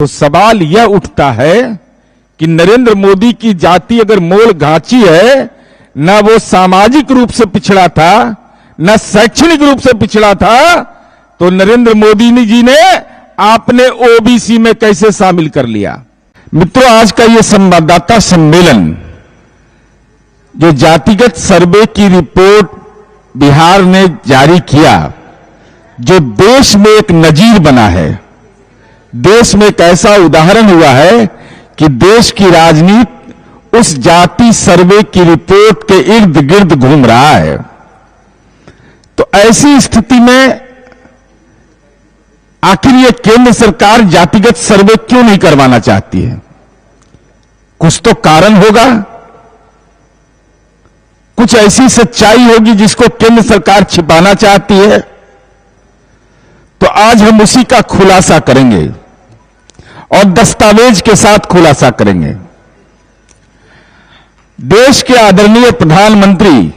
तो सवाल यह उठता है कि नरेंद्र मोदी की जाति अगर मोड़ घाची है, न वो सामाजिक रूप से पिछड़ा था, न शैक्षणिक रूप से पिछड़ा था, तो नरेंद्र मोदी जी ने आपने ओबीसी में कैसे शामिल कर लिया। मित्रों, आज का ये संवाददाता सम्मेलन जो जातिगत सर्वे की रिपोर्ट बिहार ने जारी किया, जो देश में एक नजीर बना है, देश में एक ऐसा उदाहरण हुआ है कि देश की राजनीति उस जाति सर्वे की रिपोर्ट के इर्द गिर्द घूम रहा है। तो ऐसी स्थिति में आखिर ये केंद्र सरकार जातिगत सर्वे क्यों नहीं करवाना चाहती है? कुछ तो कारण होगा, कुछ ऐसी सच्चाई होगी जिसको केंद्र सरकार छिपाना चाहती है। तो आज हम उसी का खुलासा करेंगे और दस्तावेज के साथ खुलासा करेंगे। देश के आदरणीय प्रधानमंत्री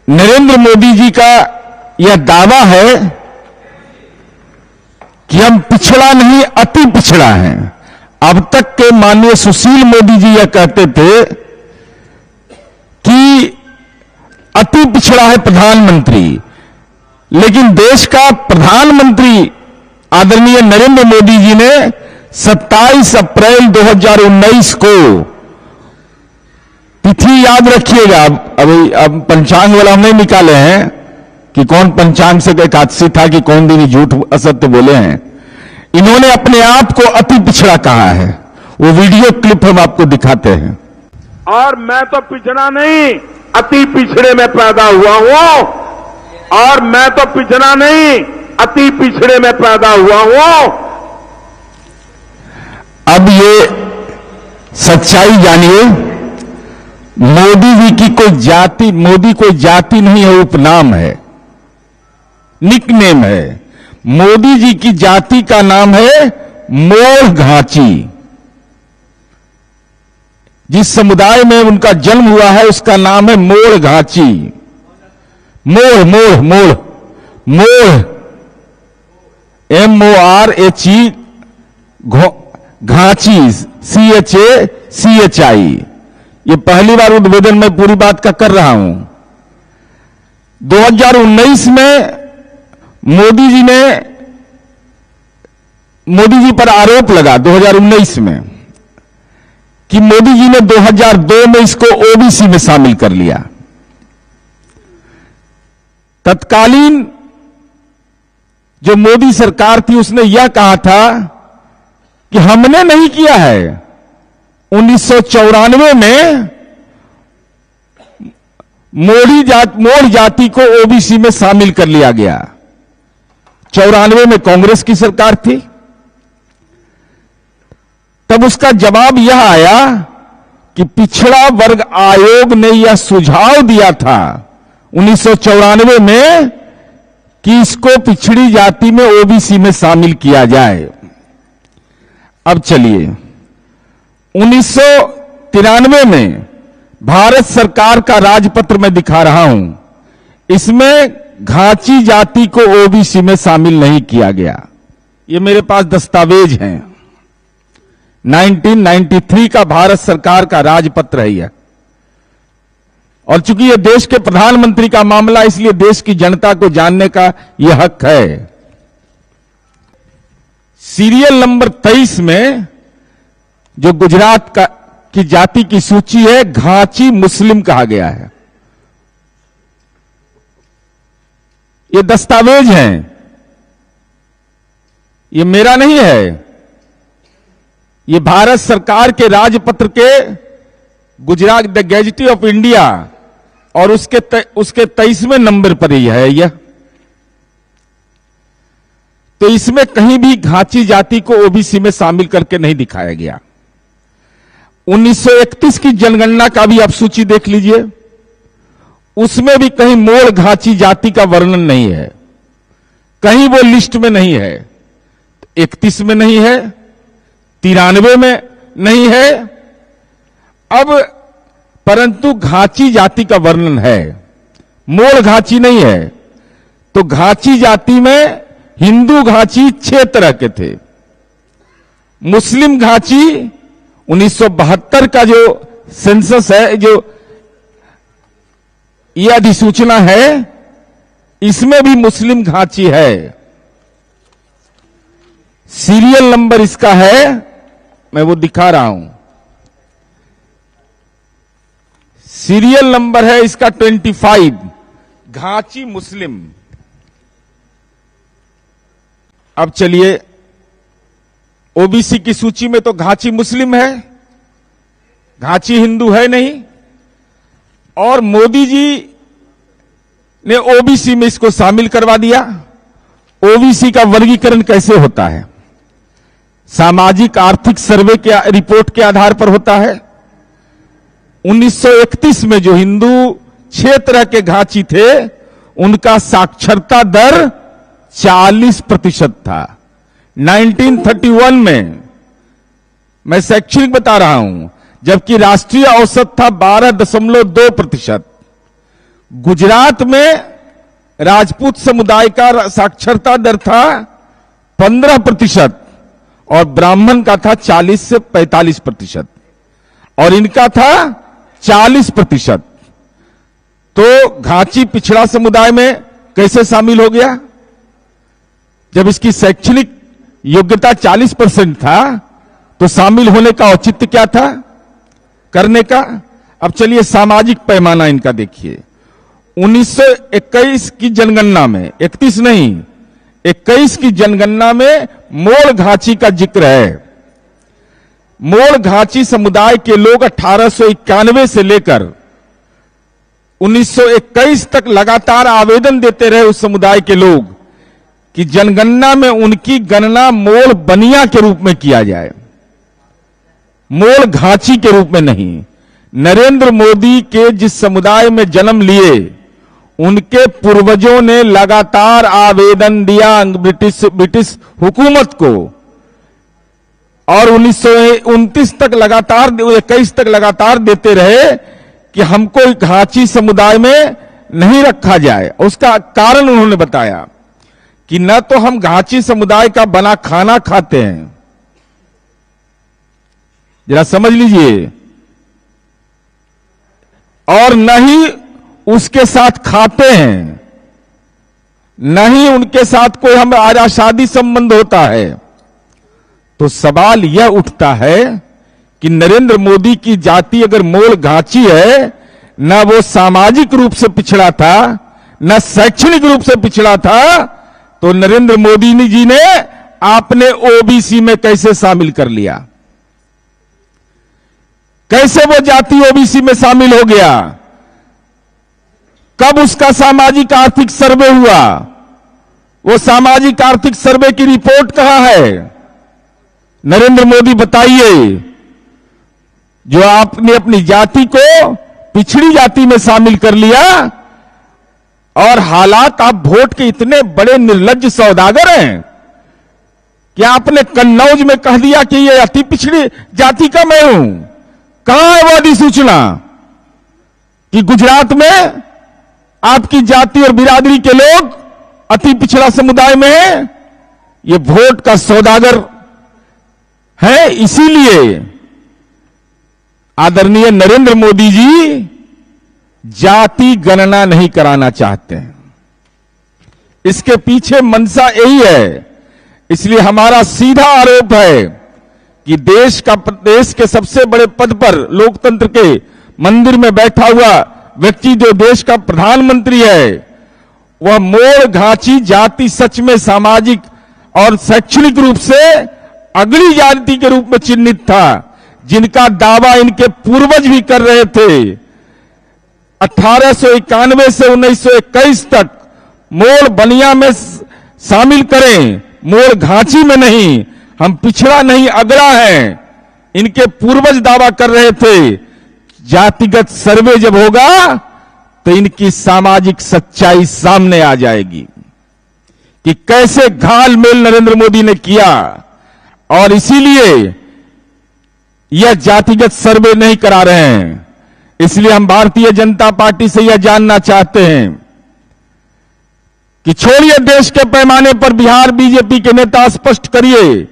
नरेंद्र मोदी जी का यह दावा है कि हम पिछड़ा नहीं अति पिछड़ा हैं। अब तक के माननीय सुशील मोदी जी यह कहते थे कि अति पिछड़ा है प्रधानमंत्री, लेकिन देश का प्रधानमंत्री आदरणीय नरेंद्र मोदी जी ने 27 अप्रैल 2019 को, तिथि याद रखिएगा, अब पंचांग वाला हम नहीं निकाले हैं कि कौन पंचांग से एकादशी था कि कौन दिन झूठ असत्य बोले हैं। इन्होंने अपने आप को अति पिछड़ा कहा है। वो वीडियो क्लिप हम आपको दिखाते हैं। और मैं तो पिछड़ा नहीं, अति पिछड़े में पैदा हुआ हूं, और मैं तो पिछड़ा नहीं, अति पिछड़े में पैदा हुआ हूं। अब ये सच्चाई जानिए, मोदी जी की कोई जाति, मोदी कोई जाति नहीं है, उपनाम है, निकनेम है। मोदी जी की जाति का नाम है मोड़ घाची। जिस समुदाय में उनका जन्म हुआ है उसका नाम है मोड़ घाची। मोड़ मोड़ मोड़ मोड़ MORHE घाची CHI। ये पहली बार उद्बोधन में पूरी बात का कर रहा हूं। 2019 में मोदी जी पर आरोप लगा 2019 में कि मोदी जी ने 2002 में इसको ओबीसी में शामिल कर लिया। तत्कालीन जो मोदी सरकार थी उसने यह कहा था कि हमने नहीं किया है। 1994 में मोड़ जाति को ओबीसी में शामिल कर लिया गया। 94 में कांग्रेस की सरकार थी। तब उसका जवाब यह आया कि पिछड़ा वर्ग आयोग ने यह सुझाव दिया था 1994 में कि इसको पिछड़ी जाति में ओबीसी में शामिल किया जाए। अब चलिए, 1993 में भारत सरकार का राजपत्र मैं दिखा रहा हूं, इसमें घाची जाति को ओबीसी में शामिल नहीं किया गया। ये मेरे पास दस्तावेज हैं, 1993 का भारत सरकार का राजपत्र है यह। और चूंकि यह देश के प्रधानमंत्री का मामला, इसलिए देश की जनता को जानने का यह हक है। सीरियल नंबर 23 में जो गुजरात की जाति की सूची है, घाची मुस्लिम कहा गया है। ये दस्तावेज हैं, ये मेरा नहीं है, ये भारत सरकार के राजपत्र के गुजरात द गैजेटी ऑफ इंडिया और उसके 23वें नंबर पर ही है यह। तो इसमें कहीं भी घाची जाति को ओबीसी में शामिल करके नहीं दिखाया गया। 1931 की जनगणना का भी आप सूची देख लीजिए, उसमें भी कहीं मोड़ घाची जाति का वर्णन नहीं है, कहीं वो लिस्ट में नहीं है। 31 में नहीं है, 93 में नहीं है। अब परंतु घाची जाति का वर्णन है, मोड़ घाची नहीं है। तो घाची जाति में हिंदू घाची 6 तरह के थे। मुस्लिम घांची 1972 का जो सेंसस है, जो यह अधिसूचना है, इसमें भी मुस्लिम घांची है। सीरियल नंबर इसका है, मैं वो दिखा रहा हूं। सीरियल नंबर है इसका 25, घांची मुस्लिम। अब चलिए, ओबीसी की सूची में तो घांची मुस्लिम है, घांची हिंदू है नहीं, और मोदी जी ने ओबीसी में इसको शामिल करवा दिया। ओबीसी का वर्गीकरण कैसे होता है? सामाजिक आर्थिक सर्वे के रिपोर्ट के आधार पर होता है। 1931 में जो हिंदू 6 तरह के घांची थे, उनका साक्षरता दर 40% था। 1931 में, मैं शैक्षणिक बता रहा हूं, जबकि राष्ट्रीय औसत था 12.2%। गुजरात में राजपूत समुदाय का साक्षरता दर था 15% और ब्राह्मण का था 40 से 45%, और इनका था 40%। तो घांची पिछड़ा समुदाय में कैसे शामिल हो गया? जब इसकी शैक्षणिक योग्यता 40% था, तो शामिल होने का औचित्य क्या था करने का? अब चलिए सामाजिक पैमाना इनका देखिए। 1921 की जनगणना में, 31 नहीं, 21 की जनगणना में मोड़ घांची का जिक्र है। मोड़ घांची समुदाय के लोग 1891 से लेकर 1921 तक लगातार आवेदन देते रहे उस समुदाय के लोग कि जनगणना में उनकी गणना मोड़ बनिया के रूप में किया जाए, मोड़ घांची के रूप में नहीं। नरेंद्र मोदी के जिस समुदाय में जन्म लिए, उनके पूर्वजों ने लगातार आवेदन दिया ब्रिटिश हुकूमत को, और 1929 तक लगातार, 21 तक लगातार देते रहे कि हमको घांची समुदाय में नहीं रखा जाए। उसका कारण उन्होंने बताया कि न तो हम घांची समुदाय का बना खाना खाते हैं, जरा समझ लीजिए, और न ही उसके साथ खाते हैं, न ही उनके साथ कोई हमारा शादी संबंध होता है। तो सवाल यह उठता है कि नरेंद्र मोदी की जाति अगर मोड़ घांची है, न वो सामाजिक रूप से पिछड़ा था, न शैक्षणिक रूप से पिछड़ा था, तो नरेंद्र मोदी जी ने आपने ओबीसी में कैसे शामिल कर लिया? कैसे वो जाति ओबीसी में शामिल हो गया? कब उसका सामाजिक आर्थिक सर्वे हुआ? वो सामाजिक आर्थिक सर्वे की रिपोर्ट कहां है? नरेंद्र मोदी बताइए, जो आपने अपनी जाति को पिछड़ी जाति में शामिल कर लिया, और हालात आप वोट के इतने बड़े निर्लज्ज सौदागर हैं कि आपने कन्नौज में कह दिया कि ये अति पिछड़ी जाति का मैं हूं। कहां है वो अधिसूचना कि गुजरात में आपकी जाति और बिरादरी के लोग अति पिछड़ा समुदाय में है? ये वोट का सौदागर है। इसीलिए आदरणीय नरेंद्र मोदी जी जाति गणना नहीं कराना चाहते हैं। इसके पीछे मंशा यही है। इसलिए हमारा सीधा आरोप है कि देश के सबसे बड़े पद पर, लोकतंत्र के मंदिर में बैठा हुआ व्यक्ति जो देश का प्रधानमंत्री है, वह मोड़ घांची जाति सच में सामाजिक और शैक्षणिक रूप से अगली जाति के रूप में चिन्हित था, जिनका दावा इनके पूर्वज भी कर रहे थे। 1891 से 1921 तक मोड़ बनिया में शामिल करें, मोड़ घांची में नहीं। हम पिछड़ा नहीं, अगड़ा है, इनके पूर्वज दावा कर रहे थे। जातिगत सर्वे जब होगा तो इनकी सामाजिक सच्चाई सामने आ जाएगी कि कैसे घाल-मेल नरेंद्र मोदी ने किया, और इसीलिए यह जातिगत सर्वे नहीं करा रहे हैं। इसलिए हम भारतीय जनता पार्टी से यह जानना चाहते हैं कि छोड़िए देश के पैमाने पर बिहार बीजेपी के नेता, स्पष्ट करिए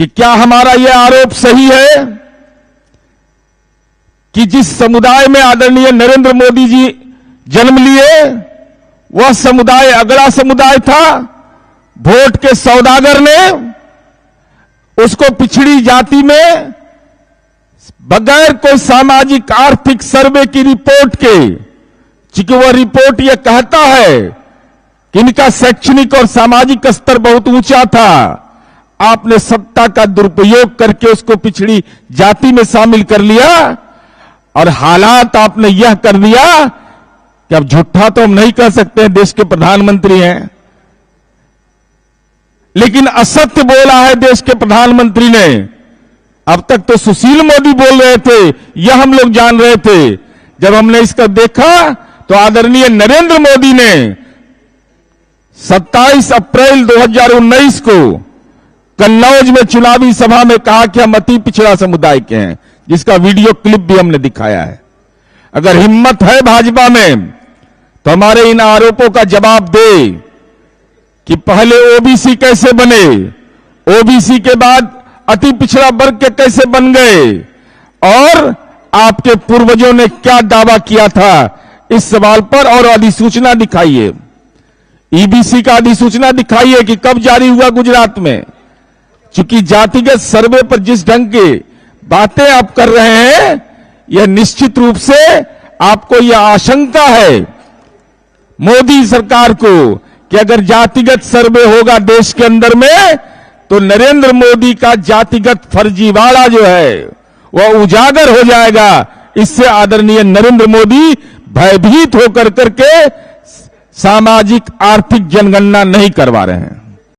कि क्या हमारा यह आरोप सही है कि जिस समुदाय में आदरणीय नरेंद्र मोदी जी जन्म लिए वह समुदाय अगला समुदाय था, वोट के सौदागर ने उसको पिछड़ी जाति में बगैर कोई सामाजिक आर्थिक सर्वे की रिपोर्ट के, चूंकि वह रिपोर्ट यह कहता है कि इनका शैक्षणिक और सामाजिक स्तर बहुत ऊंचा था, आपने सत्ता का दुरुपयोग करके उसको पिछड़ी जाति में शामिल कर लिया और हालात आपने यह कर दिया कि अब झूठा तो हम नहीं कह सकते हैं, देश के प्रधानमंत्री हैं, लेकिन असत्य बोला है देश के प्रधानमंत्री ने। अब तक तो सुशील मोदी बोल रहे थे, यह हम लोग जान रहे थे। जब हमने इसका देखा तो आदरणीय नरेंद्र मोदी ने 27 अप्रैल 2019 को कन्नौज में चुनावी सभा में कहा कि हम अति पिछड़ा समुदाय के हैं, जिसका वीडियो क्लिप भी हमने दिखाया है। अगर हिम्मत है भाजपा में तो हमारे इन आरोपों का जवाब दे कि पहले ओबीसी कैसे बने, ओबीसी के बाद अति पिछड़ा वर्ग के कैसे बन गए, और आपके पूर्वजों ने क्या दावा किया था इस सवाल पर, और अधिसूचना दिखाइए, ईबीसी का अधिसूचना दिखाइए कि कब जारी हुआ गुजरात में। चूंकि जातिगत सर्वे पर जिस ढंग की बातें आप कर रहे हैं, यह निश्चित रूप से आपको यह आशंका है मोदी सरकार को कि अगर जातिगत सर्वे होगा देश के अंदर में तो नरेंद्र मोदी का जातिगत फर्जीवाड़ा जो है वह उजागर हो जाएगा। इससे आदरणीय नरेंद्र मोदी भयभीत होकर करके सामाजिक आर्थिक जनगणना नहीं करवा रहे हैं।